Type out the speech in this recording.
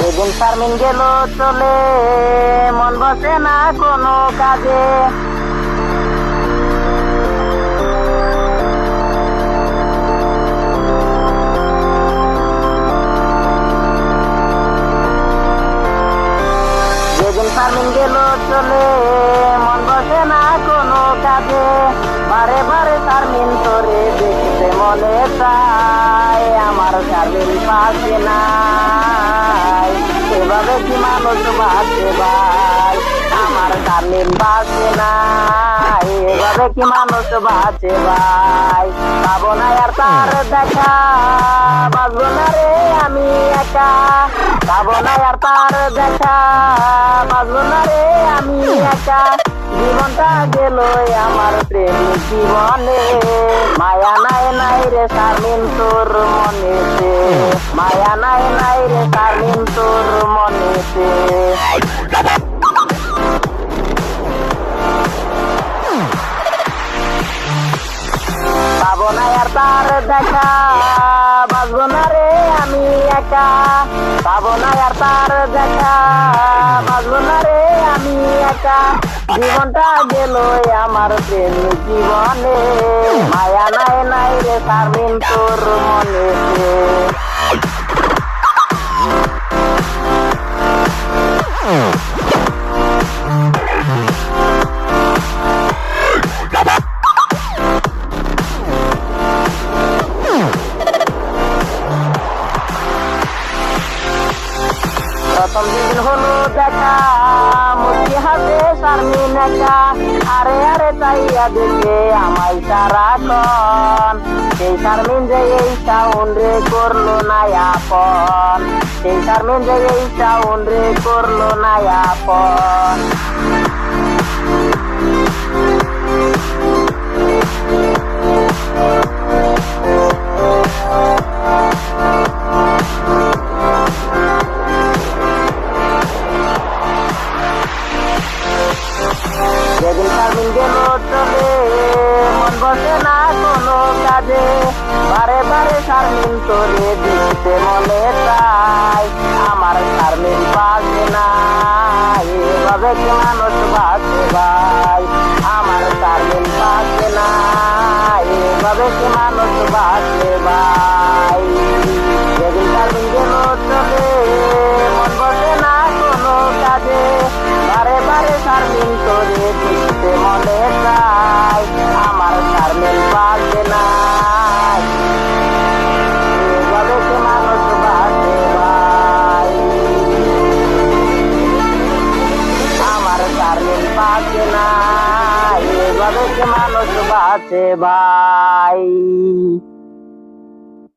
যেদিন শারমিন গেল চলে, মন বসে না কোনো কাজে। যেদিন শারমিন গেল চলে, মন বসে না কোনো কাজে। বারে বারে শারমিন তোরে দেখতে মনে চায়, আমার শারমিন পাশে নাই। এভাবে কি মানুষ বাঁচে ভাই, আমার শারমিন বাঁচে নাই। এভাবে কি মানুষ বাঁচে ভাই, পাবো না আর তার দেখা, বাঁচবো না রে আমি একা। পাবো না আর তার দেখা, বাঁচবো না রে আমি একা। জীবনটা গেল আমার প্রেম জীবনে, মায়া নাই নাই রে শারমিন তোর মনেতে। মায়া নাই নাই রে শারমিন তোর মনেতে। পাবো না আর তার দেখা, বাঁচবো না রে আমি একা। পাবো না আর তার দেখা, বাঁচবো না রে আমি একা। জীবনটা গেল আমার প্রেম জীবনে, মায়া নাই নাই রে শারমিন তোর মনেতে। প্রথম দিন হলো দেখা, মুচকি হাসে শারমিন একা। আরে আরে চাইয়া দেখে আমায় সারাক্ষণ, সেই শারমিন যে এই সাউন্ড রে করলো না আপন। সেই শারমিন যে এই সাউন্ড রে করলো না আপন। যেদিন শারমিন গেল চলে, মন বসে না কোনো কাজে। বারে বারে শারমিন তোরে দেখতে মনে চায়, আমার শারমিন পাশে নাই। এভাবে কি মানুষ বাঁচে ভাই, আমার শারমিন পাশে নাই। এভাবে কি মানুষ বাঁচে ভাই। যেদিন শারমিন গেল চলে, মন বসে না কোনো কাজে। বারে বারে শারমিন তোরে দেখতে মনে চায়, আমার শারমিন পাশে নাই। এভাবে কি মানুষ বাঁচে ভাই, আমার শারমিন পাশে নাই। এভাবে কি মানুষ বাঁচে ভাই।